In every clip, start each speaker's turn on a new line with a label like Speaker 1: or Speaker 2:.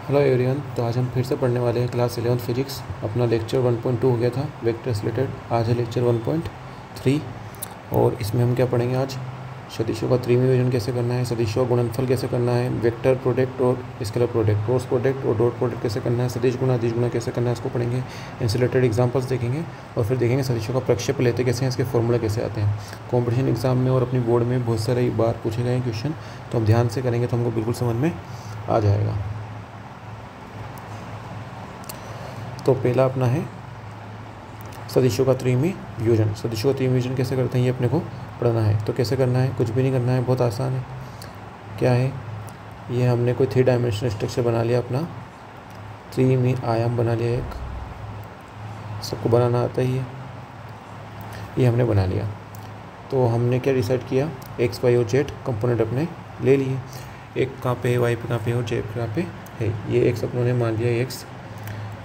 Speaker 1: Hello everyone. तो आज हम फिर से पढ़ने वाले हैं क्लास 11 फिजिक्स। अपना लेक्चर 1.2 हो गया था वेक्टर्स रिलेटेड। आज है लेक्चर 1.3 और इसमें हम क्या पढ़ेंगे आज? सदिशों का त्रिविभाजन कैसे करना है, सदिशों का गुणनफल कैसे करना है, वेक्टर प्रोडक्ट और स्केलर प्रोडक्ट, क्रॉस प्रोडक्ट और डॉट प्रोडक्ट कैसे करना है, सदिश गुणा अदिश गुणा कैसे करना है, इसको पढ़ेंगे। इनसे रिलेटेड एग्जाम्पल्स देखेंगे और फिर देखेंगे सदिशों का प्रक्षेप लेते कैसे हैं, इसके फॉर्मूला कैसे आते हैं। कॉम्पिटिशन एग्जाम में और अपनी बोर्ड में बहुत सारे बार पूछे गए हैं क्वेश्चन, तो हम ध्यान से करेंगे तो हमको बिल्कुल समझ में आ जाएगा। तो पहला अपना है सदिशों का त्रिविभाजन। सदिशों का त्रिविभाजन कैसे करते हैं ये अपने को पढ़ना है। तो कैसे करना है? कुछ भी नहीं करना है, बहुत आसान है। क्या है ये? हमने कोई 3 डायमेंशनल स्ट्रक्चर बना लिया, अपना आयाम बना लिया एक। सबको बनाना आता ही है, ये हमने बना लिया। तो हमने क्या डिसाइड किया? एक्स वाई और जेड कंपोनेंट अपने ले लिए। एक कहाँ पे है, वाई पे कहाँ पे है और जेड कहाँ पे है। ये एक्स अपनों ने मान लिया, एक्स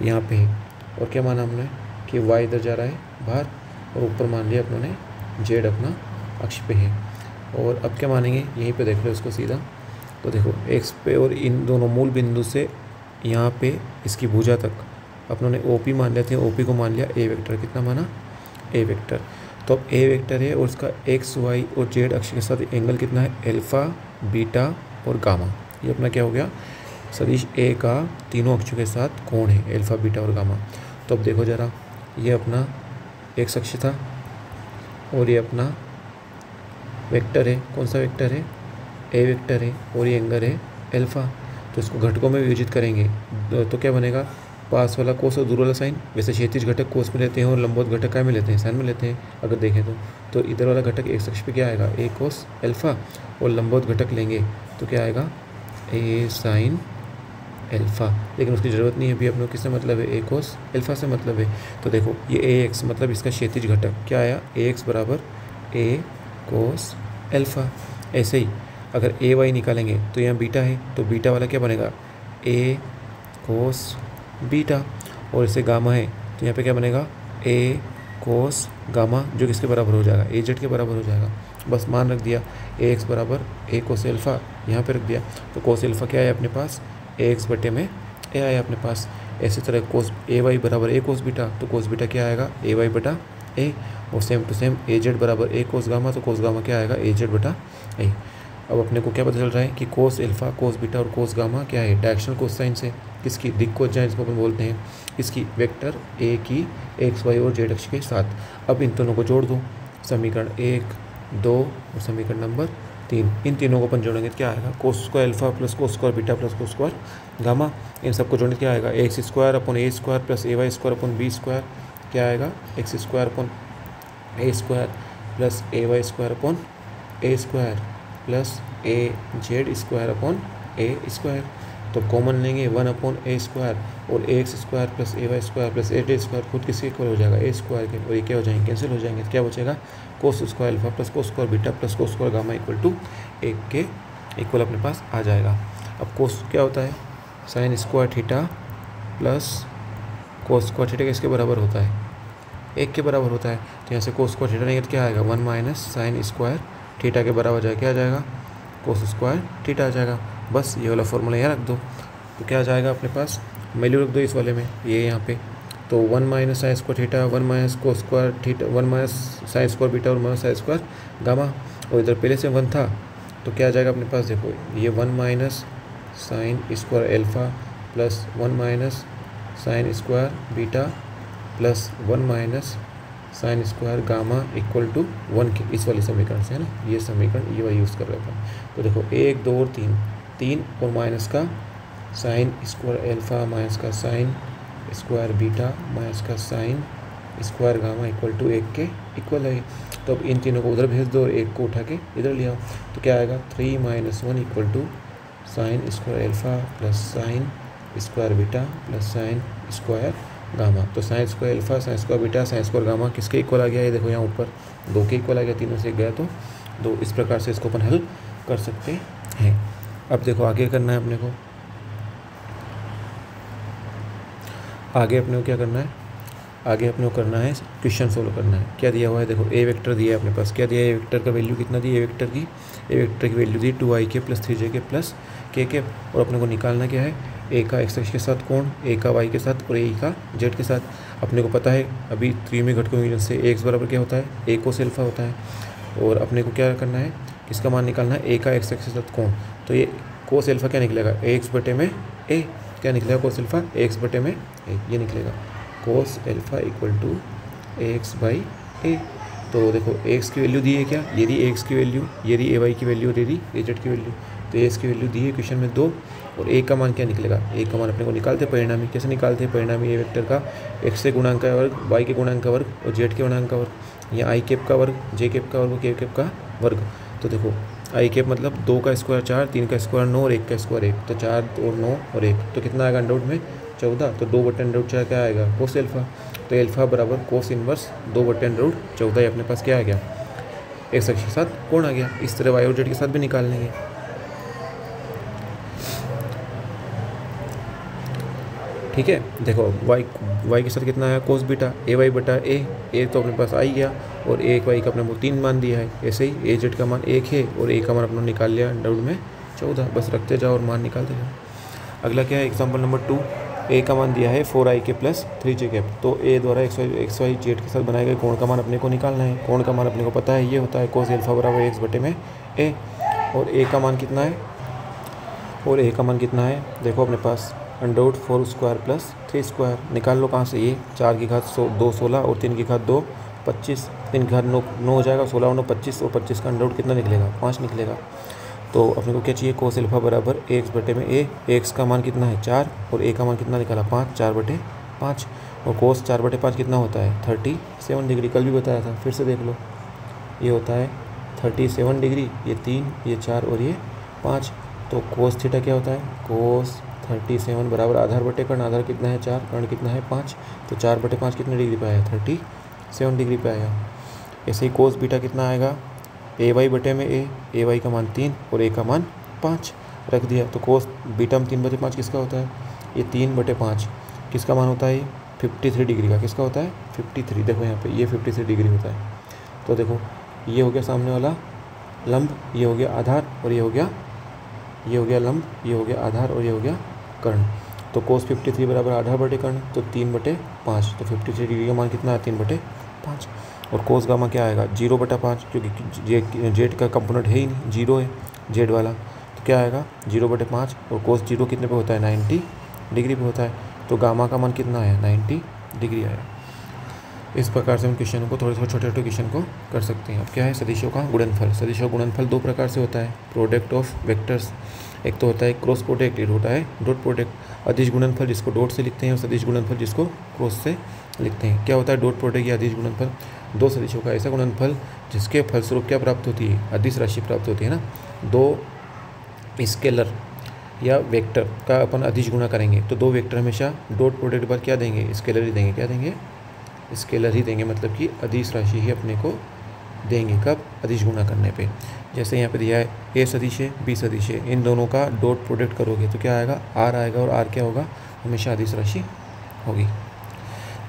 Speaker 1: यहाँ पे है। और क्या माना हमने कि y इधर जा रहा है बाहर, और ऊपर मान लिया अपनों ने z अपना अक्ष पे है। और अब क्या मानेंगे? यहीं पे देख लो इसको सीधा। तो देखो x पे और इन दोनों मूल बिंदु से यहाँ पे इसकी भुजा तक अपनों ने OP मान लिया था। OP को मान लिया a वेक्टर। कितना माना? a vector. तो अब a वेक्टर है और उसका x y और z अक्ष के साथ एंगल कितना है? अल्फा, बीटा और गामा। ये अपना क्या हो गया? सदिश ए का तीनों अक्षों के साथ कोण है, अल्फा, बीटा और गामा। तो अब देखो ज़रा, ये अपना एक्स अक्ष था और ये अपना वेक्टर है। कौन सा वेक्टर है? ए वेक्टर है और ये एंगल है अल्फा। तो इसको घटकों में विभाजित करेंगे तो क्या बनेगा? पास वाला कोस और दूर वाला साइन। वैसे क्षैतिज घटक कोस में लेते हैं और लंबवत घटक क्या में लेते हैं? साइन में लेते हैं अगर देखें तो इधर वाला घटक एक्स अक्ष पे क्या आएगा? ए कोस अल्फा, और लंबवत घटक लेंगे तो क्या आएगा? ए साइन अल्फा। लेकिन उसकी ज़रूरत नहीं है अभी, अपनों किससे मतलब है? ए कोस अल्फा से मतलब है। तो देखो ये ए एक्स मतलब इसका क्षैतिज घटक क्या आया? ए एक्स बराबर ए कोस अल्फा। ऐसे ही अगर ए वाई निकालेंगे तो यहाँ बीटा है, तो बीटा वाला क्या बनेगा? ए कोस बीटा। और इसे गामा है तो यहाँ पे क्या बनेगा? ए कोस गामा, जो किसके बराबर हो जाएगा? ए जेड के बराबर हो जाएगा। बस मान रख दिया ए एक्स बराबर ए कोस अल्फा, यहाँ पे रख दिया। तो कोस अल्फा क्या है अपने पास? ए एक्स बटे में ए आया अपने पास। इसी तरह कोस ए वाई बराबर ए कोस बीटा, तो कोस बीटा क्या आएगा? ए वाई बटा ए। और same to same A Z बराबर ए कोस गामा, तो कोस गामा क्या आएगा? ए जेड बटा ए। अब अपने को क्या पता चल रहा है कि कोस अल्फा, कोस बीटा और कोस गामा क्या है? डायरेक्शनल कोसाइन से। किसकी? दिक्कोज्या जिसको अपन बोलते हैं। किसकी? वेक्टर ए की एक्स वाई और जेड अक्ष के साथ। अब इन दोनों को जोड़ दो, समीकरण 1, 2 और समीकरण नंबर 3। इन तीनों को अपन जोड़ेंगे तो क्या आएगा? Cos square alpha plus cos square beta plus cos square gamma. इन सबको जोड़ने क्या आएगा? X square upon A square plus A Y square upon B square क्या आएगा? X square upon A square plus A Y square upon A square plus A Z square upon A square. तो common लेंगे 1 upon A square, और A X square plus A Y square plus A Z square खुद किसके equal हो जाएगा? ए square के। और ये क्या हो जाएंगे? कैंसिल हो जाएंगे। तो क्या बचेगा? Cos square alpha plus cos square beta plus cos square gamma equal to 1 के इक्वल अपने पास आ जाएगा। अब कोस क्या होता है? Sine square theta plus cos square theta किसके बराबर होता है? 1 के बराबर होता है। तो यहाँ से कोस स्क्वायर थीटा नहीं तो क्या आएगा? 1 माइनस साइन स्क्वायर थीटा के बराबर जाएगा। क्या आ जाएगा? कोस स्क्वायर थीटा आ जाएगा। बस ये वाला फॉर्मूला यहाँ रख दो तो क्या आ जाएगा अपने पास? वैल्यू रख दो इस वाले में, ये यहाँ पे। तो 1 minus sine square theta, 1 minus cos square theta, 1 minus sine square beta और माइनस साइन स्क्वायर गामा। और इधर पहले से 1 था तो क्या आ जाएगा अपने पास? देखो ये 1 minus sine square alpha plus 1 minus sine square beta plus 1 minus sine square gamma equal to 1 के। इस वाले समीकरण से है ना, ये समीकरण ये वाला यूज़ कर रहा था। तो देखो 1, 2 और 3 और माइनस का साइन स्क्वायर अल्फा माइनस का साइन स्क्वायर बीटा माइनस का sine square gamma equal to 1 के इक्वल है। तो अब इन तीनों को उधर भेज दो और 1 को उठा के इधर ले आओ। तो क्या आएगा? 3 minus 1 equal to sine square alpha plus sine square beta plus sine square gamma. तो sine square alpha, sine square beta, sine square gamma किसके इक्वल आ गया? ये देखो यहाँ ऊपर 2 के इक्वल आ गया। तीनों से गया तो 2। इस प्रकार से इसको अपन हल कर सकते हैं। अब देखो आगे करना है अपने को। आगे अपने को क्या करना है? आगे अपने को करना है क्वेश्चन सोल्व करना है। क्या दिया हुआ है? देखो ए वेक्टर दिया है अपने पास। क्या दिया है? ए वेक्टर का वैल्यू कितना दी? ए वेक्टर की वैल्यू दी 2i के प्लस 3j के प्लस के। और अपने को निकालना क्या है? ए का एक्स अक्ष के साथ कोण, ए का वाई के साथ और ए का जेड के साथ। अपने को पता है अभी त्रिमी घटकों यूनियन से ए एक्स बराबर क्या होता है, ए कोस अल्फा होता है। और अपने को क्या करना है, इसका मान निकालना है, ए का एक्स अक्ष के साथ कोण। तो ये कोस अल्फा क्या निकलेगा, ए एक्स बटे में ए, क्या निकलेगा कोस अल्फा, ए एक्स बटे में ए, ये निकलेगा cos alpha equal to A X by A. तो देखो ए एक्स की वैल्यू दी है क्या, ये दी ए एक्स की वैल्यू, ये दी ए वाई की वैल्यू और ये दी ए जेड की वैल्यू। तो ए एक्स की वैल्यू दी है क्वेश्चन में 2 और ए का मान क्या निकलेगा, ए का मान अपने को निकालते परिणामी। कैसे निकालते हैं परिणामी, ए वेक्टर का एक्स से गुणांक का वर्ग, वाई के गुणांक का वर्ग और जेड के गुणांक का वर्ग, या आई कैप का वर्ग, जे कैप का वर्ग, के कैप का वर्ग। तो देखो आई कैप मतलब 2 का स्क्वायर 4, 3 का स्क्वायर 9 और 1 का स्क्वायर 1, तो 4 और 9 और 1, तो कितना आएगा अंडर रूट में 14। तो 2 बटे अंडर रूट 4 क्या आएगा, कोस एल्फा। तो एल्फा बराबर कोस इनवर्स 2 बटे अंडर रूट 14, अपने पास क्या आ गया, एक्स अक्ष के साथ कोण आ गया। इस तरह वाई और जेड के साथ भी निकाल लेंगे। ठीक है, देखो वाई के साथ कितना आया कोस बीटा, ए वाई बटा ए तो अपने पास आ ही गया और ए वाई का अपने को 3 मान दिया है। ऐसे ही ए जेड का मान 1 है और ए का मान अपने निकाल लिया अंडर रूट में 14, बस रखते जाओ और मान निकालते जाओ। अगला क्या है, एग्जाम्पल नंबर 2, ए का मान दिया है 4i के प्लस 3j कैप। तो ए द्वारा एक्स वाई जेड के साथ बनाए गए कोण का मान अपने को निकालना है। कोण का मान अपने को पता है, ये होता है कोस एल्फा बराबर एक्स बटे में ए। और ए का मान कितना है, और ए का मान कितना है, देखो अपने पास under root 4 square plus 3 square. निकाल लो कहाँ से, ये 4 की घात 2 16 और 3 की घात 2 25, 3 की घात 9 हो जाएगा, 16 और 9 25 और 25 का अंडर रूट कितना निकलेगा, 5 निकलेगा। तो अपने को क्या चाहिए, कोस एल्फा बराबर एक्स बटे में ए। एक्स का मान कितना है 4 और ए का मान कितना निकाला 5, 4 बटे 5। और कोस 4 बटे 5 कितना होता है 37 डिग्री, कल भी बताया था, फिर से देख लो। ये होता है 37 डिग्री, ये 3, ये 4 और ये 5। तो कोस थीटा क्या होता है, कोस 37 बराबर आधार बटे कर्ण, आधार कितना है 4, कर्ण कितना है 5, तो 4 बटे 5 कितने डिग्री पे आया 37 डिग्री पे आया। ऐसे ही कोस बीटा कितना आएगा, ए वाई बटे में ए वाई का मान 3 और ए का मान 5 रख दिया। तो कोस बीटा में 3 बटे 5 किसका होता है, ये 3 बटे 5 किसका मान होता है, 53 डिग्री का। किसका होता है 53, देखो यहाँ पे ये 53 डिग्री होता है। तो देखो ये हो गया सामने वाला लंब, ये हो गया आधार और ये हो गया लंब, ये हो गया आधार और ये हो गया कर्ण। तो कोस 53 बराबर आधार बटे कर्ण, तो 3 बटे 5, तो 53 डिग्री का मान कितना है 3 बटे 5। और कोस गामा क्या आएगा 0 बटा 5, क्योंकि जेड का कंपोनेंट है ही नहीं, 0 है जेड वाला, तो क्या आएगा 0 बटे 5। और कोस 0 कितने पे होता है 90 डिग्री पे होता है, तो गामा का मान कितना आया 90 डिग्री आया। इस प्रकार से हम क्वेश्चन को थोड़े छोटे छोटे क्वेश्चन को कर सकते हैं। अब क्या है, सदिशों का गुणनफल। सदिशों का गुणनफल 2 प्रकार से होता है, प्रोडक्ट ऑफ वेक्टर्स, एक तो होता है क्रॉस प्रोडक्ट, एक होता है डॉट प्रोडक्ट। अदिश गुणनफल जिसको डॉट से लिखते हैं और सदिश गुणनफल जिसको क्रॉस से लिखते हैं। क्या होता है डॉट प्रोडक्ट या अदिश गुणनफल, 2 सदिशों का ऐसा गुणनफल जिसके फलस्वरूप क्या प्राप्त होती है, अदिश राशि प्राप्त होती है ना। 2 स्केलर या वेक्टर का अपन अदिश गुणा करेंगे तो 2 वेक्टर हमेशा डॉट प्रोडक्ट पर क्या देंगे, स्केलर ही देंगे। क्या देंगे, स्केलर ही देंगे, मतलब कि अदिश राशि ही अपने को देंगे। कब, अदिश गुणा करने पे। जैसे यहाँ पे दिया है ए सदिश है बी सदिश है, इन दोनों का डॉट प्रोडक्ट करोगे तो क्या आएगा, आर आएगा, और आर क्या होगा, हमेशा अदिश राशि होगी।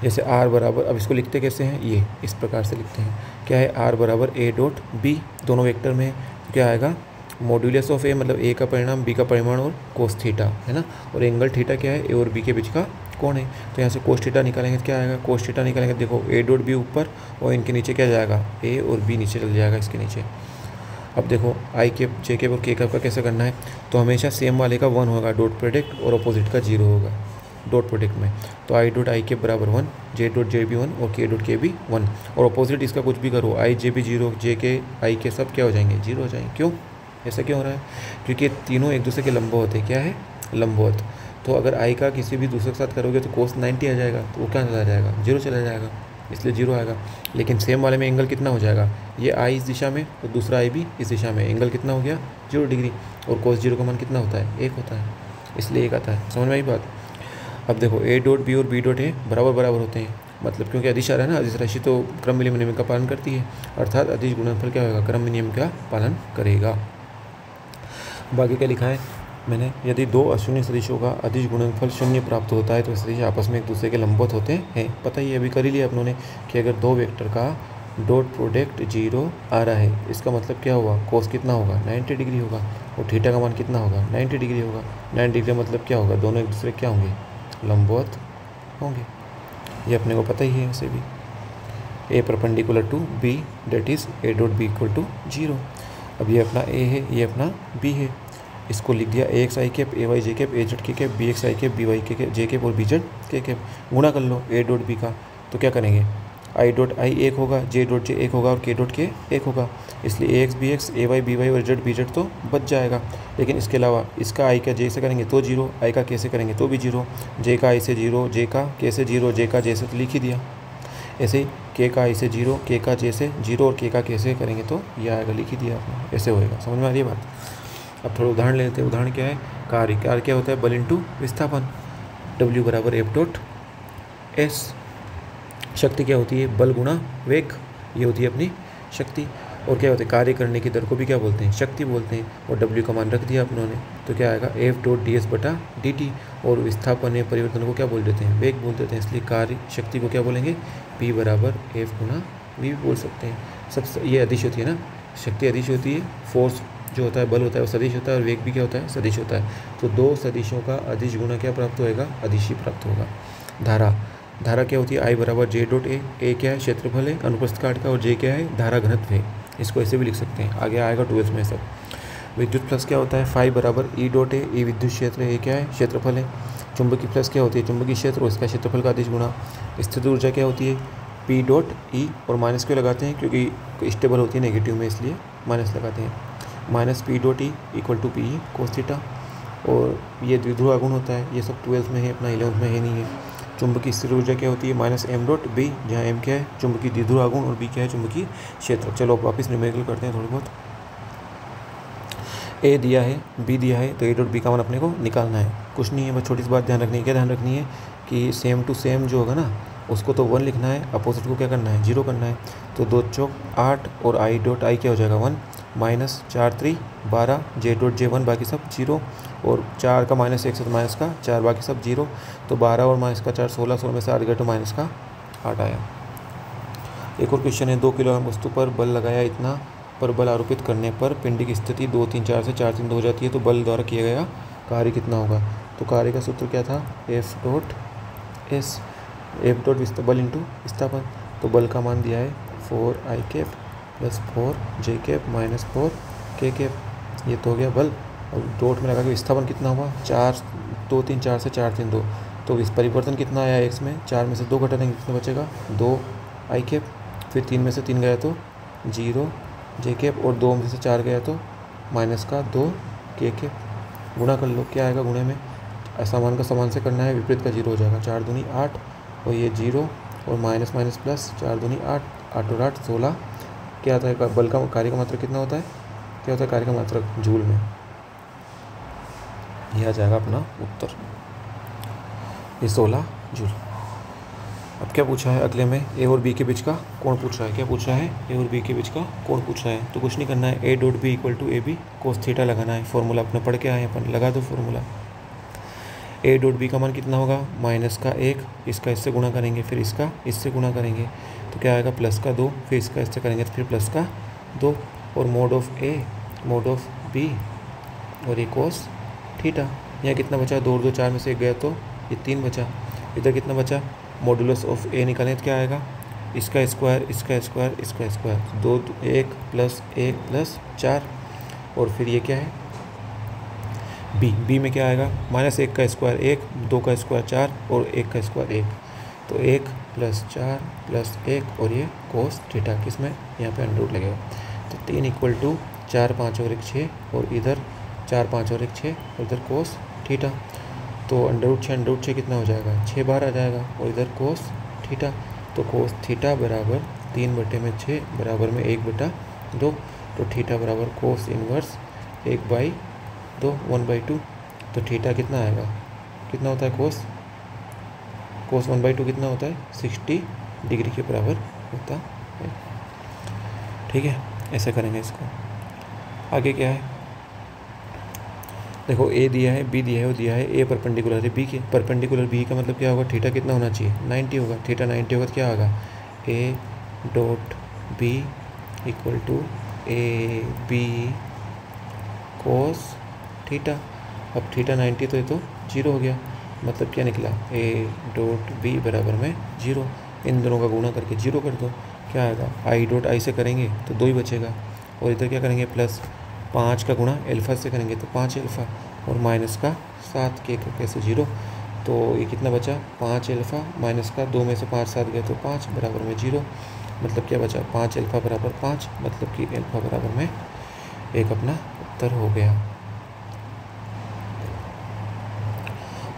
Speaker 1: जैसे आर बराबर, अब इसको लिखते कैसे हैं, ये इस प्रकार से लिखते हैं। क्या है, आर बराबर ए डॉट बी, दोनों वेक्टर में तो क्या आएगा, मॉड्यूलस ऑफ ए मतलब ए का परिमाण, बी का परिमाण और कोस थीटा है ना। और एंगल थीटा क्या है, ए और बी के बीच का कोण है। तो यहाँ से कोस थीटा निकालेंगे तो क्या आएगा, कोस थीटा निकालेंगे, देखो ए डॉट बी ऊपर और इनके नीचे क्या जाएगा, ए और बी नीचे चल जाएगा इसके नीचे। अब देखो आई कैप, जे कैप और के कैप का कैसे करना है, तो हमेशा सेम वाले का 1 होगा डॉट प्रोडक्ट और अपोजिट का 0 होगा डॉट प्रोडक्ट में। तो आई डॉट आई कैप बराबर 1, जे डॉट जे बी 1 और के डॉट के बी 1। और अपोजिट इसका कुछ भी करो, आई जे बी 0, जे के आई के सब क्या हो जाएंगे, 0 हो जाएंगे। क्यों, ऐसा क्यों हो रहा है, क्योंकि तीनों एक दूसरे के लंबवत होते हैं। क्या है, लंबवत। तो अगर आई का किसी भी दूसरे के साथ करोगे तो कोस 90 आ जाएगा, तो वो क्या चला जाएगा, 0 चला जाएगा, इसलिए 0 आएगा। लेकिन सेम वाले में एंगल कितना हो जाएगा, ये आई इस दिशा में और दूसरा आई भी इस दिशा में, एंगल कितना हो गया 0 डिग्री। और कोस 0 का मान कितना होता है, 1 होता है, इसलिए 1 आता है। समझ में आई बात। अब देखो ए डॉट बी और बी डॉट ए बराबर बराबर होते हैं, मतलब क्योंकि अदिश आ रहा है ना, अदिश राशि तो क्रम विनिमय नियम का पालन करती है, अर्थात अदिश गुणनफल क्या होगा, क्रम नियम का पालन करेगा। बाकी क्या लिखा है मैंने, यदि 2 अशून्य सदिशों का अदिश गुणनफल 0 प्राप्त होता है तो सदिश आपस में एक दूसरे के लंबवत होते हैं। पता ही अभी कर ही लिया अपनों ने कि अगर 2 वेक्टर का डॉट प्रोडक्ट 0 आ रहा है, इसका मतलब क्या हुआ, कोस कितना होगा 90 डिग्री होगा, और थीटा का मान कितना होगा 90 डिग्री होगा। 90 डिग्री मतलब क्या होगा, दोनों एक दूसरे क्या होंगे, लंबवत होंगे। ये अपने को पता ही है वैसे भी। A perpendicular to B that is A dot B equal to 0। अब ये अपना ए है, ये अपना बी है, इसको लिख दिया ए एक्स आई कैप, ए वाई जे कैप, ए जेड के कैप, बी एक्स आई कैप, बी वाई के कैप, जे कैप और बी जेड के कैप। गुणा कर लो ए डॉट बी का, तो क्या करेंगे, आई डॉट आई एक होगा, जे डॉट जे एक होगा और के डॉट के एक होगा, इसलिए ए एक्स बी एक्स, ए वाई बी वाई और जेड बी जेड तो बच जाएगा। लेकिन इसके अलावा इसका आई का जे से करेंगे तो 0, आई का के से करेंगे तो भी 0, जे का आई से 0, जे का के से 0, जे का जे से तो लिख ही दिया। ऐसे ही के का आई से 0, के का जे से 0 और के का के से करेंगे तो ये आएगा, लिख ही दिया आपने, ऐसे होएगा। समझ में आ रही है बात। अब थोड़ा उदाहरण लेते हैं। उदाहरण क्या है, कार्य। कार्य क्या होता है, बल इंटू विस्थापन, W बराबर एफ डॉट एस। शक्ति क्या होती है, बल गुणा वेग, ये होती है अपनी शक्ति। और क्या होता है, कार्य करने की दर को भी क्या बोलते हैं, शक्ति बोलते हैं। और W का मान रख दिया अपनों ने, तो क्या आएगा एफ डॉट डी एस बटा डी टी। और विस्थापन या परिवर्तन को क्या बोल देते हैं, वेग बोल देते हैं। इसलिए कार्य शक्ति को क्या बोलेंगे, P बराबर एफ गुणा वी भी बोल सकते हैं। सब ये अदिश होती है ना, शक्ति अदिश होती है, फोर्स जो होता है, बल होता है वो सदिश होता है, और वेग भी क्या होता है, सदिश होता है। तो दो सदिशों का अदिश गुणा क्या प्राप्त होएगा, अदिश ही प्राप्त होगा। धारा। धारा क्या होती है, आई बराबर जे डॉट ए। ए क्या है, क्षेत्रफल है अनुप्रस्थ काट का, और जे क्या है, धारा घनत्व है। इसको ऐसे भी लिख सकते हैं, आगे आएगा 12th में सब। विद्युत फ्लक्स क्या होता है, फाइव बराबर ई डॉट ए। ई विद्युत क्षेत्र है, ए क्या है, क्षेत्रफल है। चुंबकीय फ्लक्स क्या होती है, चुंबकीय क्षेत्र और इसका क्षेत्रफल का अदिश गुणा। स्थित ऊर्जा क्या होती है, पी डॉट ई। और माइनस क्यों लगाते हैं, क्योंकि स्टेबल होती है नेगेटिव में, इसलिए माइनस लगाते हैं। Minus P dot E equal to P E cos theta. और ये द्विध्रुव आघूर्ण होता है, ये सब 12th में है, अपना 11th में है नहीं है। चुंबकीय स्थिर ऊर्जा क्या होती है, माइनस एम डॉट बी, जहाँ एम क्या है, चुंबकीय द्विध्रुव आघूर्ण, और बी क्या है, चुंबकीय क्षेत्र। चलो अब वापस न्यूमेरिकल करते हैं थोड़ी बहुत। ए दिया है, बी दिया है, तो ए डॉट बी का मान अपने को निकालना है। कुछ नहीं है, बस छोटी सी बात ध्यान रखनी है। क्या ध्यान रखनी है कि सेम टू सेम जो होगा ना, उसको तो 1 लिखना है, अपोजिट को क्या करना है, 0 करना है। तो 2 चौक 8 और आई डॉट आई क्या हो जाएगा 1, माइनस 4 3 12, जे डॉट जे 1, बाकी सब 0। और 4 का माइनस 1 से तो माइनस का 4, बाकी सब 0। तो 12 और माइनस का 4 16, 16 में से 8 गए तो माइनस का 8 आया। एक और क्वेश्चन है, 2 किलोग्राम वस्तु पर बल लगाया इतना, पर बल आरोपित करने पर पिंड की स्थिति 2 3 4 से 4 3 2 हो जाती है, तो बल द्वारा किया गया कार्य कितना होगा। तो कार्य का सूत्र क्या था, F dot S, F dot बल इंटू विस्थापन। तो बल का मान दिया है 4 आई कैप प्लस 4 जे कैप माइनस 4 के कैप, ये तो हो गया बल। और डॉट में लगा के विस्थापन कितना हुआ, 4 2 3 4 से 4 3 2। तो इस परिवर्तन कितना आया एक्स में, 4 में से 2 घटा देंगे कितना बचेगा, 2 आई कैप। फिर 3 में से 3 गया तो 0 जे कैप, और 2 में से 4 गया तो माइनस का 2 के कैप। गुणा कर लो, क्या आएगा गुणे में, समान का समान से करना है, विपरीत का 0 हो जाएगा। 4 दूनी 8 और ये 0 और माइनस माइनस प्लस, 4 दूनी 8, 8 और 8 16। क्या आता है, बल का कार्य का मात्रक कितना होता है, क्या होता है कार्य का मात्रक जूल में। यह आ जाएगा अपना उत्तर, ये 16 जूल। अब क्या पूछा है अगले में, ए और बी के बीच का कोण पूछ रहा है। क्या पूछ रहा है, ए और बी के बीच का कोण पूछ रहा है। तो कुछ नहीं करना है, A dot B equal to A B cos theta लगाना है। फॉर्मूला अपने पढ़ के आए अपन, लगा दो फॉर्मूला। ए डॉट बी का मान कितना होगा, माइनस का 1, इसका इससे गुणा करेंगे, फिर इसका इससे गुणा करेंगे, तो क्या आएगा प्लस का 2, फिर इसका इससे करेंगे तो फिर प्लस का 2, और mod of A mod of B, और ये कोस थीटा। यहाँ कितना बचा, 2 और 2 4 में से 1 गया तो ये 3 बचा। इधर कितना बचा, मॉडुलस ऑफ ए निकालें तो क्या आएगा, इसका स्क्वायर इसका स्क्वायर इसका स्क्वायर, 2 1 प्लस 1 प्लस 4। और फिर ये क्या है, बी में क्या आएगा, माइनस 1 का स्क्वायर 1, 2 का स्क्वायर 4 और 1 का स्क्वायर 1, तो 1 प्लस 4 प्लस 1, और ये कोस थीटा, किसमें, यहाँ पे अंडर रूट लगेगा। तो 3 इक्वल टू 4 5 और 1 6, और इधर 4 5 और 1 6, और इधर कोस थीटा। तो अंडर रूट 6 कितना हो जाएगा, 6 बार आ जाएगा, और इधर कोस थीटा। तो कोस थीटा बराबर 3/6 बराबर में 1/2। तो थीटा बराबर कोस इनवर्स 1/2 1/2। तो थीटा कितना आएगा, कितना होता है कोस 1/2 कितना होता है, 60 डिग्री के बराबर होता है। ठीक है, ऐसे करेंगे इसको। आगे क्या है, देखो ए दिया है, बी दिया है, वो दिया है ए परपेंडिकुलर है बी के। परपेंडिकुलर बी का मतलब क्या होगा, थीटा कितना होना चाहिए, 90 होगा। थीटा 90 होगा तो क्या होगा, A dot B equal to A B cos theta. अब थीटा 90 तो ये तो 0 हो गया, मतलब क्या निकला, ए डॉट बी बराबर में 0। इन दोनों का गुणा करके 0 कर दो, क्या आएगा, आई डॉट आई से करेंगे तो 2 ही बचेगा, और इधर क्या करेंगे प्लस 5 का गुणा एल्फ़ा से करेंगे तो 5 एल्फ़ा, और माइनस का 7 के कैसे 0, तो ये कितना बचा 5 एल्फ़ा माइनस का 2 में से 5 7 गए तो 5 बराबर में 0, मतलब क्या बचा 5 एल्फ़ा बराबर 5, मतलब कि एल्फ़ा बराबर में एक अपना उत्तर हो गया।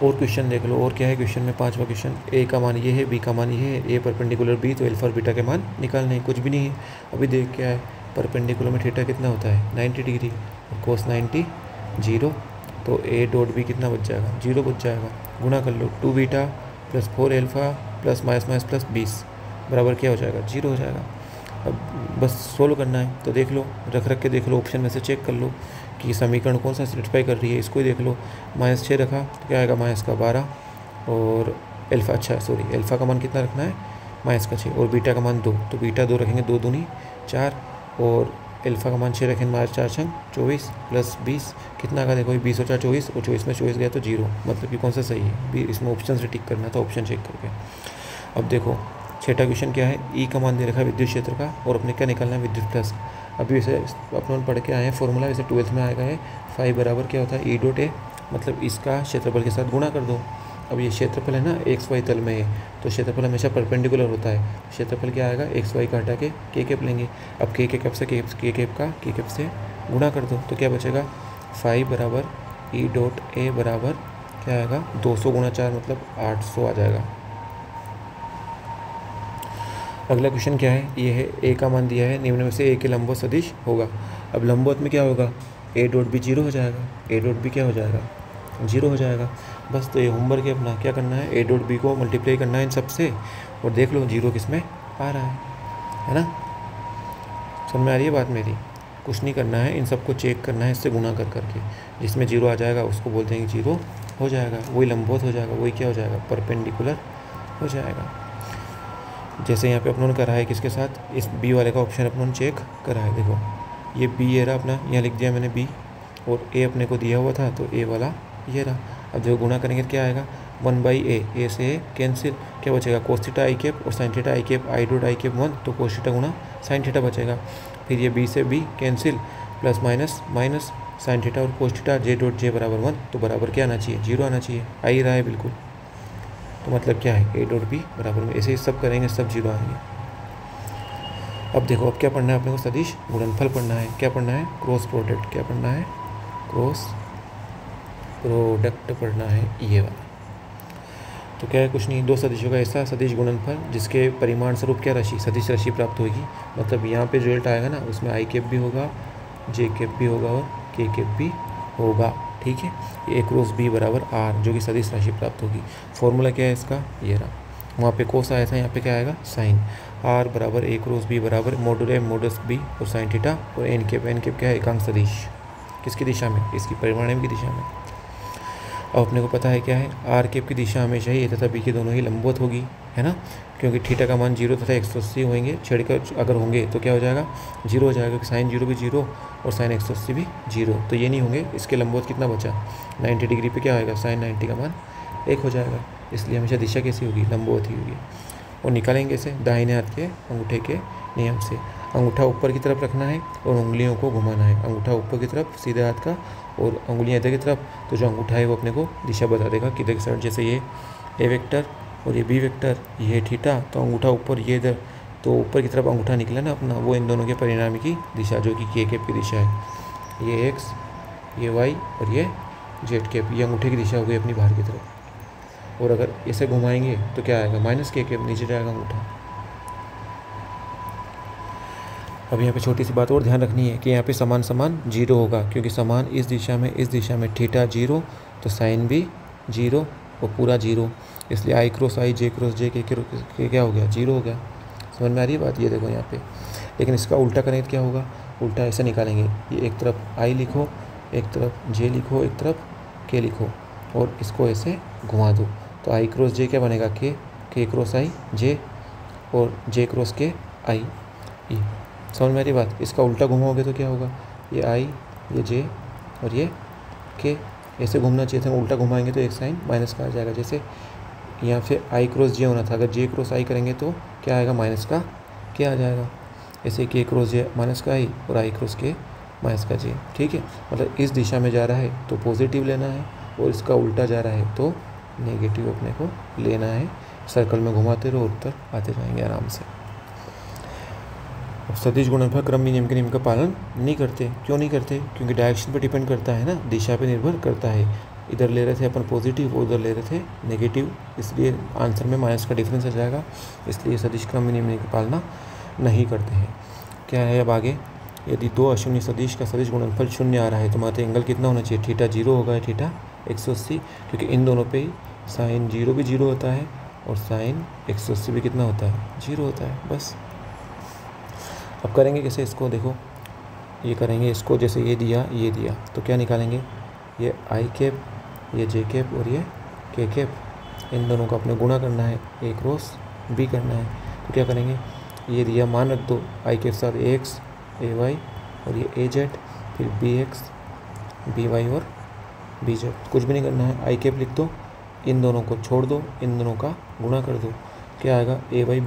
Speaker 1: और क्वेश्चन देख लो, और क्या है क्वेश्चन में, 5वां क्वेश्चन, ए का मान ये है, बी का मान ये है, ए परपेंडिकुलर बी, तो एल्फा और बीटा के मान निकालने हैं, कुछ भी नहीं है। अभी देख क्या है, परपेंडिकुलर में थीटा कितना होता है 90 डिग्री, और कोस 90 0, तो ए डॉट बी कितना बच जाएगा 0 बच जाएगा। गुणा कर लो 2 beta plus 4 alpha plus minus minus plus 20 बराबर क्या हो जाएगा 0 हो जाएगा। अब बस सोल्व करना है, तो देख लो, रख के देख लो, ऑप्शन में से चेक कर लो कि समीकरण कौन सा सेटिस्फाई कर रही है, इसको ही देख लो। -6 रखा तो क्या आएगा -12, और एल्फ़ा, अच्छा सॉरी, एल्फ़ा का मान कितना रखना है -6, और बीटा का मान 2, तो बीटा 2 रखेंगे, 2 दूनी 4, और एल्फ़ा का मान 6 रखेंगे, -4 6 24 प्लस 20 कितना आएगा, देखो 20 और 4 24, और 24 में 24 गया तो 0, मतलब कि कौन सा सही है, इसमें ऑप्शन से टिक करना था, ऑप्शन चेक करके। अब देखो 6वां क्वेश्चन क्या है, ई का मान दे रखा है विद्युत क्षेत्र का, और अपने क्या निकालना है विद्युत फ्लक्स। अभी वैसे अपन पढ़ के आए हैं फॉर्मूला, वैसे 12th में आएगा है, फाइव बराबर क्या होता है ई डॉट ए, मतलब इसका क्षेत्रफल के साथ गुणा कर दो। अब ये क्षेत्रफल है ना एक्स वाई तल में है, तो क्षेत्रफल हमेशा परपेंडिकुलर होता है, क्षेत्रफल क्या आएगा एक्स वाई का हटा के के कैप लेंगे। अब के कैप से के कैप से गुणा कर दो, तो क्या बचेगा 5 बराबर ई डॉट ए बराबर क्या आएगा 200 गुणा 4 मतलब 800 आ जाएगा। अगला क्वेश्चन क्या है, ये है ए का मान दिया है, निम्न में से ए के लंबवत सदिश होगा। अब लंबवत में क्या होगा, ए डॉट बी 0 हो जाएगा, ए डॉट बी क्या हो जाएगा 0 हो जाएगा। बस तो ये होमवर्क है अपना, क्या करना है, ए डॉट बी को मल्टीप्लाई करना है इन सबसे, और देख लो 0 किस में आ रहा है ना। समझ में आ रही है बात मेरी, कुछ नहीं करना है, इन सबको चेक करना है इससे गुणा कर करके, जिसमें 0 आ जाएगा उसको बोलते हैं कि 0 हो जाएगा, वही लंबवत हो जाएगा, वही क्या हो जाएगा परपेंडिकुलर हो जाएगा। जैसे यहाँ पे अपनों ने करा है किसके साथ, इस बी वाले का ऑप्शन अपनों ने चेक करा है, देखो ये बी ये रहा अपना, यहाँ लिख दिया मैंने बी, और ए अपने को दिया हुआ था तो ए वाला ये रहा। अब जो गुणा करेंगे तो क्या आएगा 1/a, ए से ए कैंसिल, क्या बचेगा कोस थीटा आई कैप और sine theta I cap, I dot I cap 1, तो कोस थीटा गुणा साइन थीटा बचेगा। फिर ये बी से B cancel, plus minus minus sine theta और cos theta, J dot J बराबर 1, तो बराबर क्या आना चाहिए 0 आना चाहिए, आ ही रहा है बिल्कुल। तो मतलब क्या है ए डॉट बी बराबर में, ऐसे ही सब करेंगे सब 0 आएंगे। अब देखो अब क्या पढ़ना है अपने को, सदिश गुणनफल पढ़ना है, क्या पढ़ना है क्रॉस प्रोडक्ट, क्या पढ़ना है क्रॉस प्रोडक्ट पढ़ना है ये वाला। तो क्या है कुछ नहीं, दो सदिशों का ऐसा सदिश गुणनफल जिसके परिमाण स्वरूप क्या राशि सदिश राशि प्राप्त होगी, मतलब यहाँ पे रिजल्ट आएगा ना उसमें आई कैप भी होगा, जे कैप भी होगा और के कैप भी होगा, ठीक है। ए क्रॉस बी बराबर आर, जो कि सदिश राशि प्राप्त होगी। फॉर्मूला क्या है इसका, ये रहा, वहाँ पे कोस आया था, यहाँ पे क्या आएगा साइन, आर बराबर ए क्रॉस बी बराबर मॉडुल ए मॉडस बी और साइन थीटा, और एन कैप क्या है एकांक सदिश, किसकी दिशा में, इसकी परिमाण की दिशा में। अब अपने को पता है क्या है, आर कैप की दिशा हमेशा ही ए तथा बी की दोनों ही लंबवत होगी, है ना, क्योंकि थीटा का मान 0 तथा 180 होंगे, छेड़कर अगर होंगे तो क्या हो जाएगा 0 हो जाएगा, क्योंकि साइन 0 भी 0 और साइन 180 भी 0, तो ये नहीं होंगे। इसके लंबवत कितना बचा 90 डिग्री पे क्या होगा, साइन 90 का मान 1 हो जाएगा, इसलिए हमेशा दिशा कैसी होगी लंबवत ही होगी। और निकालेंगे इसे दाहिने हाथ के अंगूठे के नियम से, अंगूठा ऊपर की तरफ रखना है और उंगलियों को घुमाना है, अंगूठा ऊपर की तरफ सीधे हाथ का और उंगलियां इधर की तरफ, तो जो अंगूठा है वो अपने को दिशा बता देगा किधर की साइड, जैसे ये ए वेक्टर और ये बी वेक्टर, ये थीटा, तो अंगूठा ऊपर ये इधर, तो ऊपर की तरफ अंगूठा निकला ना अपना, वो इन दोनों के परिणामी की दिशा जो कि के कैप की दिशा है, ये एक्स ये वाई और ये जेड कैप, ये अंगूठे की दिशा हो गई अपनी बाहर की तरफ। और अगर इसे घुमाएंगे तो क्या आएगा माइनस के कैप, नीचे जाएगा अंगूठा। अब यहाँ पे छोटी सी बात और ध्यान रखनी है कि यहाँ पे समान 0 होगा, क्योंकि समान इस दिशा में थीटा 0 तो साइन भी 0 और पूरा 0, इसलिए आई क्रॉस आई जे क्रॉस जे के क्या हो गया 0 हो गया। समझ में आ रही है बात, ये देखो यहाँ पे। लेकिन इसका उल्टा करें तो क्या होगा, उल्टा ऐसे निकालेंगे, ये एक तरफ आई लिखो, एक तरफ जे लिखो, एक तरफ के लिखो और इसको ऐसे घुमा दो, तो आई क्रॉस जे क्या बनेगा के क्रॉस आई जे और जे क्रॉस के आई। ई। समझ में आ रही बात? इसका उल्टा घुमाओगे तो क्या होगा, ये आई, ये जे और ये के, ऐसे घूमना चाहिए था, उल्टा घुमाएंगे तो एक साइन माइनस का आ जाएगा। जैसे यहाँ पे आई क्रॉस जे होना था, अगर जे क्रॉस आई करेंगे तो क्या आएगा, माइनस का क्या आ जाएगा। ऐसे के क्रॉस जे माइनस का आई और आई क्रॉस के माइनस का जे। ठीक है, मतलब इस दिशा में जा रहा है तो पॉजिटिव लेना है और इसका उल्टा जा रहा है तो नेगेटिव अपने को लेना है। सर्कल में घुमाते रहो, उत्तर आते जाएंगे आराम से। अब सदिश गुणनफल क्रम विनियम के नियम का पालन नहीं करते। क्यों नहीं करते? क्योंकि डायरेक्शन पर डिपेंड करता है ना, दिशा पे निर्भर करता है। इधर ले रहे थे अपन पॉजिटिव, उधर ले रहे थे नेगेटिव, इसलिए आंसर में माइनस का डिफरेंस आ जाएगा। इसलिए सदिश क्रम विनियम की पालना नहीं करते हैं। क्या है अब आगे, यदि दो अशून्य सदिश का सदिश गुणनफल शून्य आ रहा है तो मात्र एंगल कितना होना चाहिए, थीटा 0 होगा, थीटा 180, क्योंकि इन दोनों पे साइन 0 भी 0 होता है और साइन 180 भी कितना होता है, 0 होता है। बस अब करेंगे कैसे इसको, देखो ये करेंगे इसको, जैसे ये दिया तो क्या निकालेंगे, ये आई कैप, ये जे कैप और ये के कैप, इन दोनों का अपने गुणा करना है, ए क्रॉस बी करना है। तो क्या करेंगे, ये दिया मान रख दो, आई के साथ ए एक्स ए वाई और ये ए जेड, फिर बी एक्स बी वाई और बी जेड, कुछ भी नहीं करना है, आई कैप लिख दो, इन दोनों को छोड़ दो, इन दोनों का गुणा कर दो, क्या आएगा, ए वाई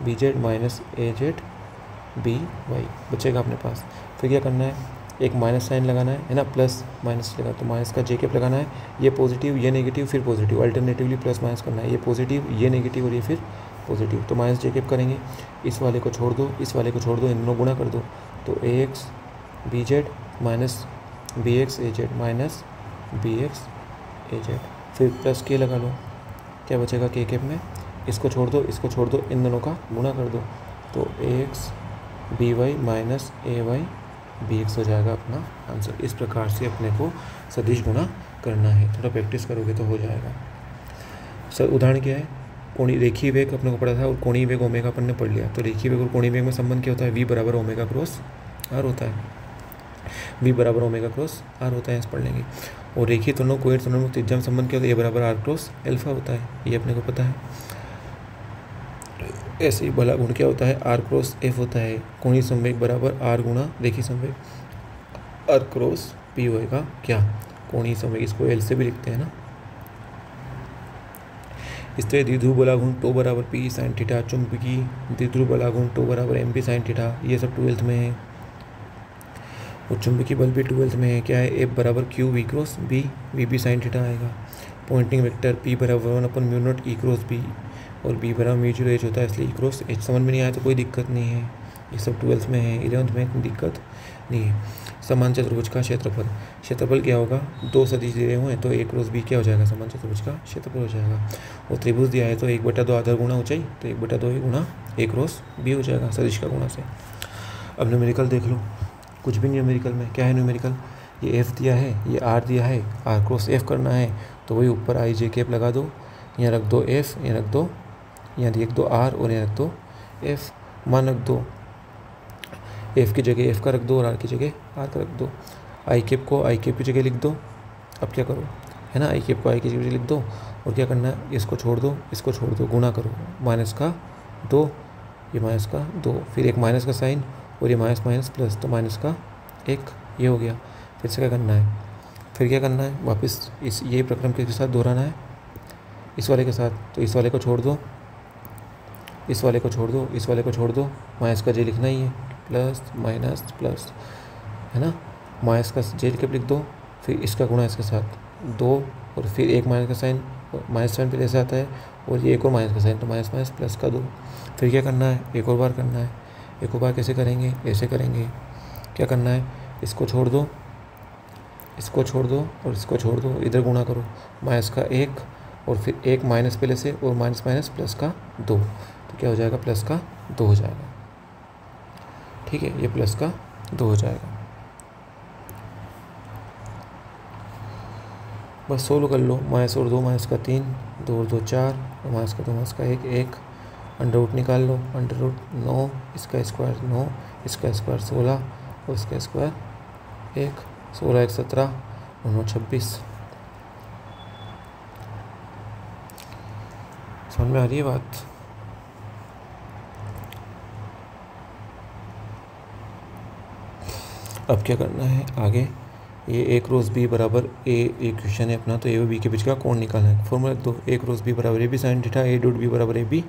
Speaker 1: बी जेड माइनस ए जेड बी वाई बचेगा अपने पास। फिर क्या करना है, एक माइनस साइन लगाना है ना, प्लस माइनस लगा तो माइनस का जे कैप लगाना है, ये पॉजिटिव ये नेगेटिव फिर पॉजिटिव, अल्टरनेटिवली प्लस माइनस करना है, ये पॉजिटिव ये नेगेटिव और ये फिर पॉजिटिव, तो माइनस जे कैप करेंगे, इस वाले को छोड़ दो, इस वाले को छोड़ दो, इन दोनों गुणा कर दो, तो A X B Z minus B X A Z minus B X A Z, फिर प्लस के लगा लो, क्या बचेगा के कैप में, इसको छोड़ दो, इसको छोड़ दो, इन दोनों का गुणा कर दो, तो A X B Y minus A Y B x हो जाएगा अपना आंसर। इस प्रकार से अपने को सदिश गुणा करना है, थोड़ा प्रैक्टिस करोगे तो हो जाएगा। सर उदाहरण क्या है, कोणीय रेखीय वेग अपने को पढ़ा था और कोणीय वेग ओमेगा अपन ने पढ़ लिया। तो रेखीय वेग और कोणीय वेग में संबंध क्या होता है, वी बराबर ओमेगा क्रॉस आर होता है, वी बराबर ओमेगा क्रॉस आर होता है, इस पढ़ लेंगे। और रेखीय त्वरणों कोणीय त्वरणों में त्रिज्या में संबंध क्या होता है, ए बराबर आर क्रॉस एल्फा होता है, ये अपने को पता है। ऐसे ही बला गुण क्या होता है, आर क्रॉस एफ होता है, कोणीय संवेग बराबर आर गुणा रेखीय संवेग आर क्रॉस पी होएगा क्या, कोणीय संवेग, इसको एल से भी लिखते हैं ना। इस तरह द्विध्रुव बला गुण टो बराबर पी साइन थीटा, चुंबकीय द्विध्रुव बला गुण टो बराबर एम पी साइन थीटा, ये सब 12th में है। और चुंबकीय बल भी 12th में है, क्या है, एफ बराबर Q V cross B, V B sine theta आएगा। पॉइंटिंग वेक्टर पी बराबर 1/म्यू0 ई क्रॉस बी और बी बराबर म्यूचुअल एच होता है, इसलिए ई क्रॉस एच। समझ में नहीं आया तो कोई दिक्कत नहीं है, ये सब 12th में है, 11th में कोई दिक्कत नहीं है। समान चतुर्भुज का क्षेत्रफल, क्षेत्रफल क्या होगा, दो सदिश दिए हुए हैं तो ए क्रॉस बी क्या हो जाएगा, समान चतुर्भुज का क्षेत्रफल हो जाएगा। और त्रिभुज दिया है तो 1/2 आधार गुणा ऊंचाई, तो 1/2 ही गुणा ए क्रॉस बी हो जाएगा सदिश का गुणा से। अब न्यूमेरिकल देख लो, कुछ भी न्यूमेरिकल में क्या है, न्यूमेरिकल ये एफ दिया है, ये आर दिया है, आर क्रॉस एफ करना है तो वही ऊपर आई जे कैप लगा दो, यहाँ रख दो एफ, यहाँ रख दो, यहाँ लिख दो आर और यहाँ रख दो एफ, मान रख दो, एफ की जगह एफ का रख दो और आर की जगह आर का रख दो, आई कैप को आई कैप की जगह लिख दो। अब क्या करो, है ना, आई कैप को आई की जगह लिख दो और क्या करना है, इसको छोड़ दो, इसको छोड़ दो, गुणा करो, माइनस का 2 ये माइनस का 2, फिर एक माइनस का साइन और ये माइनस माइनस प्लस, तो माइनस का 1 ये हो गया। फिर से क्या करना है, फिर क्या करना है, वापस इस ये प्रक्रम के साथ दोहराना है, इस वाले के साथ, तो इस वाले को छोड़ दो, इस वाले को छोड़ दो, इस वाले को छोड़ दो, माइनस का जे लिखना ही है, प्लस माइनस प्लस, है ना, माइनस का जे कैप लिख दो, फिर इसका गुणा इसके साथ 2 और फिर एक माइनस का साइन, माइनस साइन फिर ऐसे आता है और ये एक और माइनस का साइन, तो माइनस माइनस प्लस का 2। फिर क्या करना है, एक और बार करना है, एक और बार कैसे करेंगे, ऐसे करेंगे, क्या करना है, इसको छोड़ दो, इसको छोड़ दो और इसको छोड़ दो, इधर गुणा करो, माइनस का 1 और फिर एक माइनस पहले से और माइनस माइनस प्लस का 2, तो क्या हो जाएगा, प्लस का 2 हो जाएगा। ठीक है, ये प्लस का 2 हो जाएगा। बस सोल्व कर लो, माइनस और 2 माइनस का 3, 2 और 2 4, माइनस का 2 माइनस का 1 1, अंडर रूट निकाल लो, अंडर रूट 9, इसका स्क्वायर 9, इसका स्क्वायर 16 और इसका स्क्वायर 1, 16 1 17 और 9 26। समझ में आ रही है बात? अब क्या करना है आगे, ये ए क्रॉस बी बराबर ए इक्वेशन है अपना, तो ए और बी के बीच का कोण निकालना है। फॉर्मूला लिख दो, ए क्रॉस बी बराबर A B sine theta, A dot B बराबर ए बी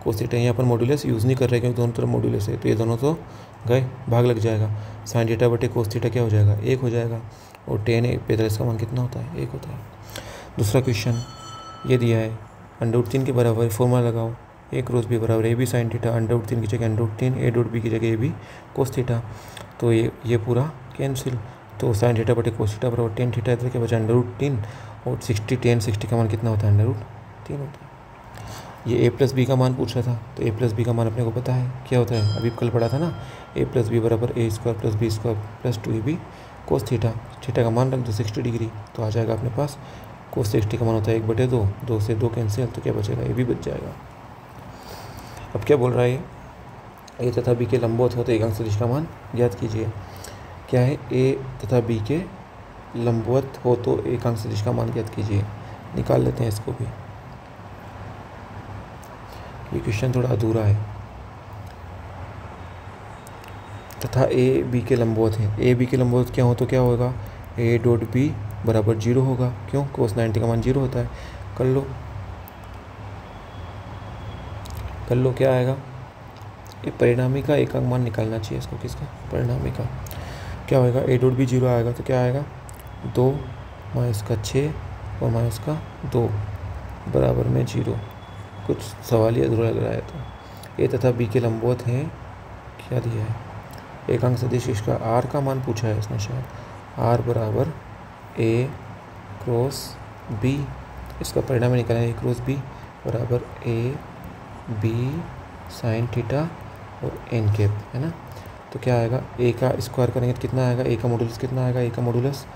Speaker 1: कोस थीटा। यहाँ पर मॉड्यूलस यूज़ नहीं कर रहे क्योंकि दोनों तरफ मॉड्यूलस है, तो ये दोनों तो गए, भाग लग जाएगा। साइन थीटा बटे कोस थीटा क्या हो जाएगा, 1 हो जाएगा। और टेन इसका मान कितना होता है, 1 होता है। दूसरा क्वेश्चन ये दिया है, √3 के बराबर फॉर्मूला लगाओ, ए क्रॉस बी बराबर ए बी साइन थीटा, √3 की जगह √3, ए डॉट बी की जगह ए बी कोस थीटा। तो ये पूरा कैंसिल, तो साइन थीटा बटे कोस थीटा बराबर टेन थीटा, इधर क्या बचा √3 और 60, टेन 60 का मान कितना होता है, √3 होता है। ये a प्लस बी का मान पूछ रहा था, तो a प्लस बी का मान अपने को पता है क्या होता है, अभी कल पढ़ा था ना, a प्लस बी बराबर a square plus B square plus 2ab cos theta. Theta का मान रख दो 60 डिग्री, तो आ जाएगा अपने पास कोस 60 का मान होता है 1/2, 2 से 2 कैंसिल, तो क्या बचेगा, ये भी बच जाएगा। अब क्या बोल रहा है, ए तथा बी के लंबवत हो तो एकांक सदिश का मान ज्ञात कीजिए। क्या है, ए तथा बी के लंबवत हो तो एकांक सदिश का मान ज्ञात कीजिए। निकाल लेते हैं इसको भी, ये क्वेश्चन थोड़ा अधूरा है। तथा ए बी के लंबवत है, ए बी के लंबवत क्या हो तो क्या होगा, ए डॉट बी बराबर 0 होगा, क्यों, कोस 90 का मान 0 होता है। कर लो क्या आएगा, ये परिणामी का एकांक मान निकालना चाहिए इसको, किसका, परिणामी का। क्या होएगा, ए डॉट बी 0 आएगा, तो क्या आएगा 2 माइनस का 6 और माइनस का 2 बराबर में 0। कुछ सवाल ही अधूरा लग रहा है। तो ए तथा बी के लंबवत हैं, क्या दिया है, एकांक सदिश, इसका आर का मान पूछा है इसने शायद, आर बराबर ए क्रॉस बी, इसका परिणाम निकालना है, ए क्रॉस बी बराबर ए बी साइन थीटा और एन कैप, है ना। तो क्या आएगा, ए का स्क्वायर करेंगे तो कितना आएगा, ए का मॉडुलस कितना आएगा, ए का मॉडुलस,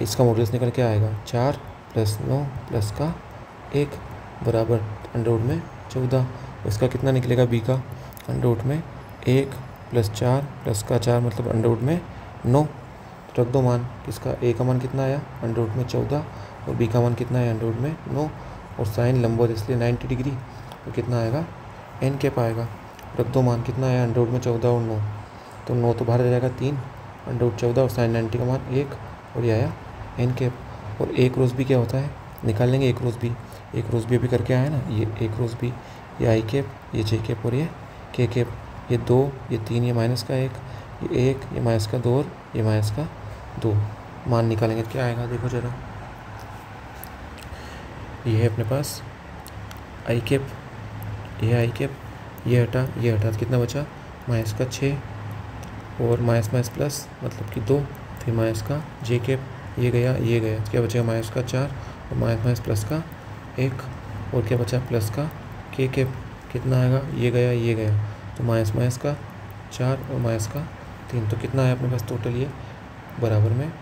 Speaker 1: इसका मॉडुलस निकल के आएगा 4 + 9 + का 1 बराबर अंडर में 14। इसका कितना निकलेगा, बी का अंडर में 1 + 4 + का 4 मतलब अंडर में 9। तो रख दो मान, इसका ए का मान कितना आया, अंडर में 14 और बी का मान कितना है, अंडर में 9। और साइन लंबवत इसलिए 90 डिग्री, तो कितना आएगा, एन कैप आएगा। रख दो मान, कितना आया, अंडर में 14 और 9, तो 9 तो बाहर आ जाएगा 3, अंडर 14 और साइन 90 का मान 1 और ये आया एन कैप। और ए क्रॉस बी क्या होता है, निकाल लेंगे ए क्रॉस बी। ए क्रॉस बी अभी करके आया ना, ये ए क्रॉस बी, ये आई कैप, ये जे कैप और ये के कैप, ये 2 ये 3 ये माइनस का 1, ये 1 ये माइनस का 2 और ये माइनस का 2। मान निकालेंगे क्या आएगा, देखो जरा, ये है अपने पास आई कैप, ये आई कैप, ये हटा तो कितना बचा, माइनस का 6 और माइनस माइनस प्लस मतलब कि 2, फिर माइनस का जे कैप, ये गया तो क्या बचेगा, माइनस का 4 और माइनस माइनस प्लस का 1 और क्या बचा, प्लस का के कैप, कितना आएगा, ये गया तो माइनस माइनस का 4 और माइनस का 3, तो कितना है अपने पास टोटल, ये बराबर में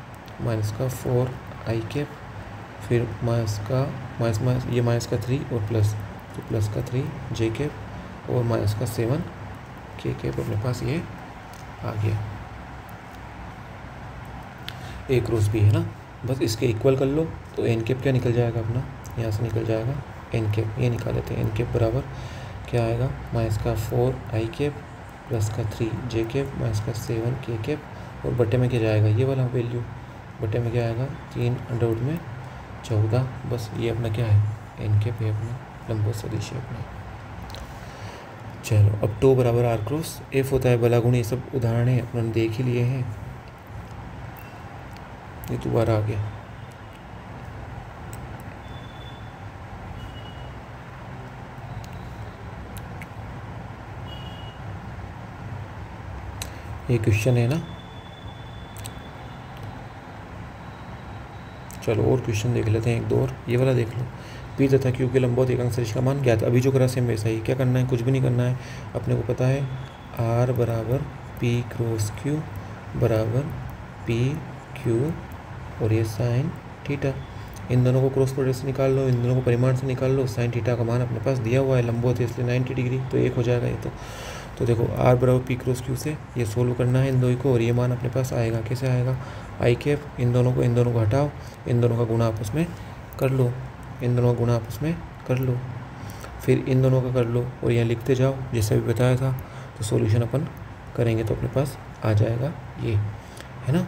Speaker 1: माइनस का 4 आई कैप, फिर माइनस ये माइनस का 3 और प्लस, तो प्लस का 3 जे कैप और माइनस का 7 के कैप, अपने पास ये आ गया। ए क्रॉस बी है ना, बस इसके इक्वल कर लो तो एन कैप क्या निकल जाएगा अपना, यहाँ से निकल जाएगा एन कैप, ये निकाल लेते हैं। एन कैप बराबर क्या आएगा, माइनस का 4 आई कैप प्लस का 3 जे कैप माइनस का 7 के कैप और बटे में क्या जाएगा, ये वाला वैल्यू, बटे में क्या आएगा 3 अंडर में 14। बस ये अपना क्या है, एन कैप है अपना, लंबवत सदिश है अपना। चलो अब टो बराबर आर क्रॉस एफ होता है बलागुण, ये सब उदाहरण है अपने देख ही लिए हैं, ये दोबारा आ गया। ये क्वेश्चन है ना, चलो और क्वेश्चन देख लेते हैं, एक दो और, ये वाला देख लो। पी तथा क्यू के लंबवत एकांक सदिश का मान ज्ञात। अभी जो करा सेम वैसा ही, क्या करना है, कुछ भी नहीं करना है, अपने को पता है आर बराबर पी क्रॉस क्यू बराबर पी क्यू और ये साइन थीटा। इन दोनों को क्रॉस प्रोडक्ट से निकाल लो, इन दोनों को परिमाण से निकाल लो। साइन थीटा का मान अपने पास दिया हुआ है, लंबवत है इसलिए 90 डिग्री, तो 1 हो जाएगा ये तो देखो आर बराबर पी क्रॉस क्यू से ये सोल्व करना है इन दो को, और ये मान अपने पास आएगा, कैसे आएगा, आई कैप, इन दोनों को हटाओ, इन दोनों का गुणा आपस में कर लो, इन दोनों का गुणा आपस में कर लो, फिर इन दोनों का कर लो और यहाँ लिखते जाओ जैसे भी बताया था। तो सॉल्यूशन अपन करेंगे तो अपने पास आ जाएगा ये। है ना,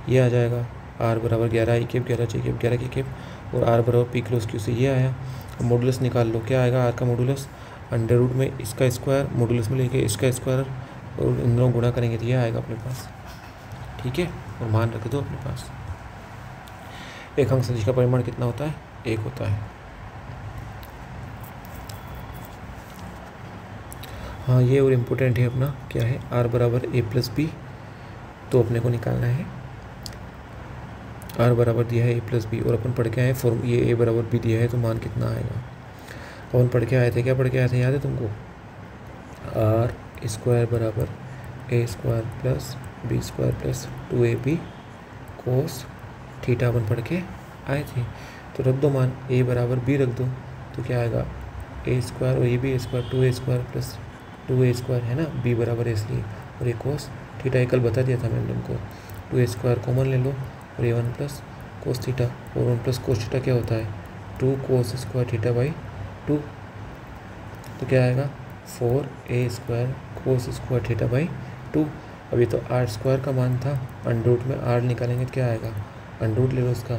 Speaker 1: ये आ जाएगा आर बराबर 11 आई कैप 11 जे कैप 11 के कैप और आर बराबर पी क्लोज क्यू से ये आया। मॉडुलस निकाल लो, क्या आएगा आर का मॉडुलस, अंडर रूट में इसका स्क्वायर मॉडुलस में लेके इसका स्क्वायर और इन दोनों गुणा करेंगे तो ये आएगा अपने पास। ठीक है, और मान रख दो अपने पास। एक अंक सदिश का परिमाण कितना होता है, 1 होता है। हाँ, ये और इम्पोर्टेंट है अपना, क्या है, आर बराबर ए प्लस बी, तो अपने को निकालना है आर बराबर दिया है ए प्लस बी और अपन पढ़ के आए फॉर्म, ये ए बराबर बी दिया है तो मान कितना आएगा। अपन पढ़ के आए थे, क्या पढ़ के आए थे याद है तुमको, आर स्क्वायर बराबर A square plus B square plus 2ab cos theta अपन पढ़ के आए थे। तो रख दो मान, ए बराबर बी रख दो तो क्या आएगा ए स्क्वायर और ये भी A square 2a square plus 2a square है ना, बी बराबर है इसलिए, और ये कोस थीटा ये कल बता दिया था मैंने तुमको। 2a स्क्वायर कॉमन ले लो और ये 1 प्लस कोस थीटा, और 1 प्लस कोस थीटा क्या होता है 2 कोस स्क्वायर थीटा बाई 2, तो क्या आएगा 4a square cos square theta by 2। अभी तो आर स्क्वायर का मान था, अंडर रूट में आर निकालेंगे तो क्या आएगा, अंडर रूट ले लो उसका,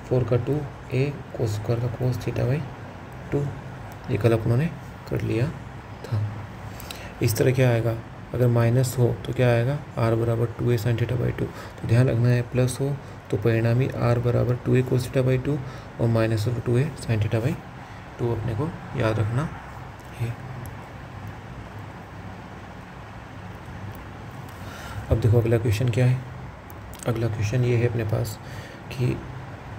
Speaker 1: 4 का 2 a कोस स्क्वायर का कोस थीटा बाई 2, ये कल अपनों ने कर लिया था। इस तरह क्या आएगा, अगर माइनस हो तो क्या आएगा आर बराबर 2a साइन थीटा बाई 2, तो ध्यान रखना है प्लस हो तो परिणामी आर बराबर 2a कोस थीटा बाई 2 और माइनस हो तो 2a साइन थीटा बाई 2 अपने को याद रखना है। अब देखो अगला क्वेश्चन क्या है, अगला क्वेश्चन ये है अपने पास कि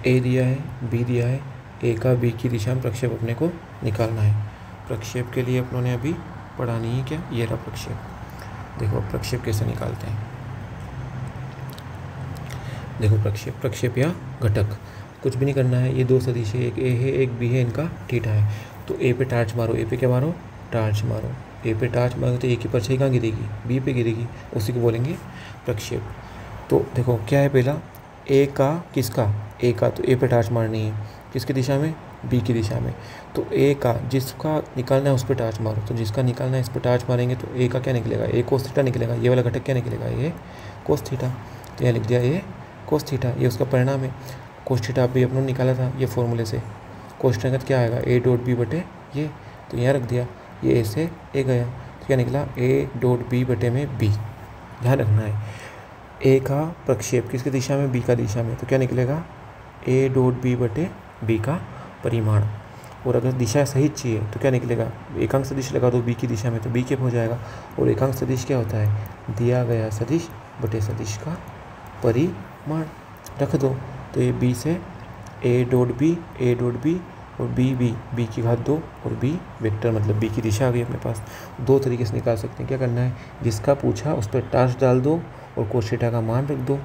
Speaker 1: ए दिया है बी दिया है, ए का बी की दिशा में प्रक्षेप अपने को निकालना है। प्रक्षेप के लिए अपनों ने अभी पढ़ा नहीं है क्या, ये रहा प्रक्षेप। देखो प्रक्षेप कैसे निकालते हैं, देखो प्रक्षेप या घटक कुछ भी नहीं करना है, ये दो सदिश है, एक ए है एक बी है, इनका थीटा है। तो ए पे टार्च मारो, ए पे क्या मारो टार्च मारो, ए पे टार्च मारो तो ए की परछाई कहाँ गिरेगी, बी पे गिरेगी, उसी को बोलेंगे प्रक्षेप। तो देखो क्या है पहला, ए का किसका, ए का, तो ए पे टार्च मारनी है, किसकी दिशा में, बी की दिशा में। तो ए का जिसका निकालना है उस पर टार्च मारो, तो जिसका निकालना है इस पर टार्च मारेंगे तो ए का क्या निकलेगा, ए कोस थीटा निकलेगा, ये वाला घटक क्या निकलेगा, ए कोस थीटा, तो यहाँ लिख दिया ए कोस थीटा, ये उसका परिणाम है। कोस थीटा भी अपनों निकाला था ये फॉर्मूले से, कोस थीटा का क्या आएगा ए डॉट बी बटे ये, तो यहाँ रख दिया, ये ए से ए गया तो क्या निकला ए डॉट बी बटे में बी। ध्यान रखना है ए का प्रक्षेप किसकी दिशा में, बी का दिशा में, तो क्या निकलेगा ए डॉट बी बटे बी का परिमाण। और अगर दिशा सही चाहिए तो क्या निकलेगा, एकांक सदिश लगा दो बी की दिशा में तो बी कैप हो जाएगा। और एकांक सदिश क्या होता है, दिया गया सदिश बटे सदिश का परिमाण, रख दो। तो ये बी से ए डॉट बी और बी की घात 2 और बी वेक्टर मतलब बी की दिशा आ गई अपने पास। दो तरीके से निकाल सकते हैं, क्या करना है, जिसका पूछा उस पर टार्च डाल दो और कोस थीटा का मान रख दो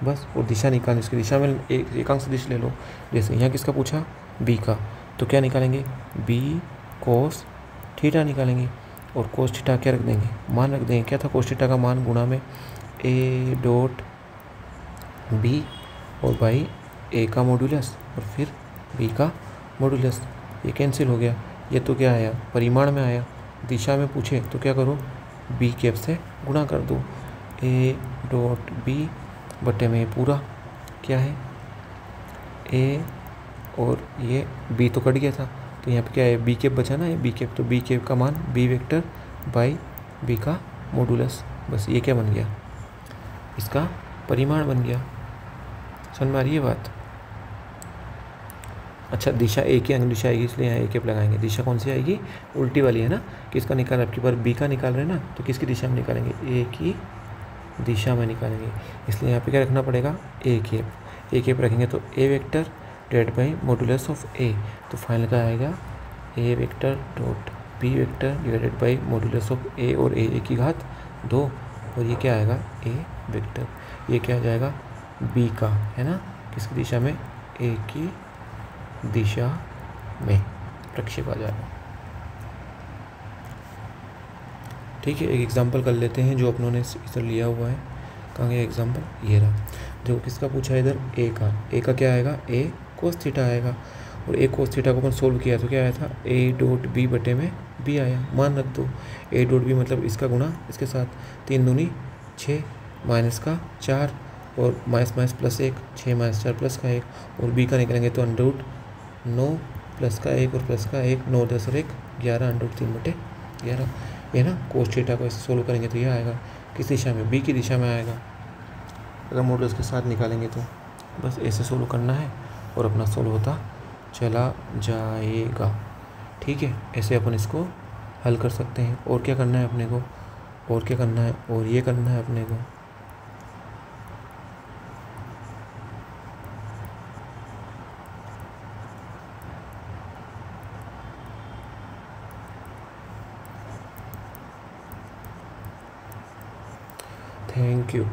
Speaker 1: बस, और दिशा निकालनी, उसकी दिशा में एकांक सदिश ले लो। जैसे यहाँ किसका पूछा, बी का, तो क्या निकालेंगे बी कोस थीटा निकालेंगे, और कोस थीटा क्या रख देंगे, मान रख देंगे, क्या था कोस थीटा का मान गुणा में ए डॉट बी और बाई ए का मॉड्यूलस और फिर बी का मॉड्यूलस, ये कैंसिल हो गया। ये तो क्या आया, परिमाण में आया, दिशा में पूछे तो क्या करो बी कैप से गुणा कर दो, ए डॉट बी बटे में पूरा क्या है ए, और ये बी तो कट गया था तो यहाँ पे क्या है बी कैप बचा ना, ये बी कैप, तो बी कैप का मान बी वेक्टर बाई बी का मॉड्यूलस, बस ये क्या बन गया, इसका परिमाण बन गया। समझ में आ रही है बात। अच्छा दिशा ए की अंग दिशा आएगी इसलिए यहाँ ए कैप लगाएंगे, दिशा कौन सी आएगी, उल्टी वाली है ना, किसका निकाल आपकी बार बी का निकाल रहे हैं ना, तो किसकी दिशा में निकालेंगे, ए की दिशा में निकालेंगे, इसलिए यहाँ पे क्या रखना पड़ेगा ए कैप रखेंगे तो A vector divide by modulus of A, तो फाइनल का आएगा A vector dot B vector divided by modulus of A, और ए की घात 2, और ये क्या आएगा ए वेक्टर, ये क्या आ जाएगा बी का है ना, किसकी दिशा में, ए की दिशा में प्रक्षेप आ जाएगा। ठीक है, एक एग्जांपल कर लेते हैं जो अपनों ने इधर लिया हुआ है, कहाँ गया एग्जांपल, ये रहा, जो किसका पूछा है इधर ए का क्या आएगा ए कोस थीटा आएगा, और ए कोस थीटा को अपन सोल्व किया तो क्या आया था ए डॉट बी बटे में बी आया, मान रख दो ए डॉट बी मतलब इसका गुणा इसके साथ, 3 दूनी 6 माइनस का 4 और माइनस प्लस 1, 6 माइनस 4 प्लस का 1, और बी का निकलेंगे तो अंडर 9 प्लस का 1 और प्लस का 1, 9 10 और 1 11, अंडर 3/11। ये ना कोस थीटा को ऐसे सोल्व करेंगे तो ये आएगा किस दिशा में, बी की दिशा में आएगा। अगर मॉडल्स के साथ निकालेंगे तो बस ऐसे सोल्व करना है और अपना सोल्व होता चला जाएगा। ठीक है, ऐसे अपन इसको हल कर सकते हैं। और क्या करना है अपने को, और क्या करना है, और ये करना है अपने को। Thank you.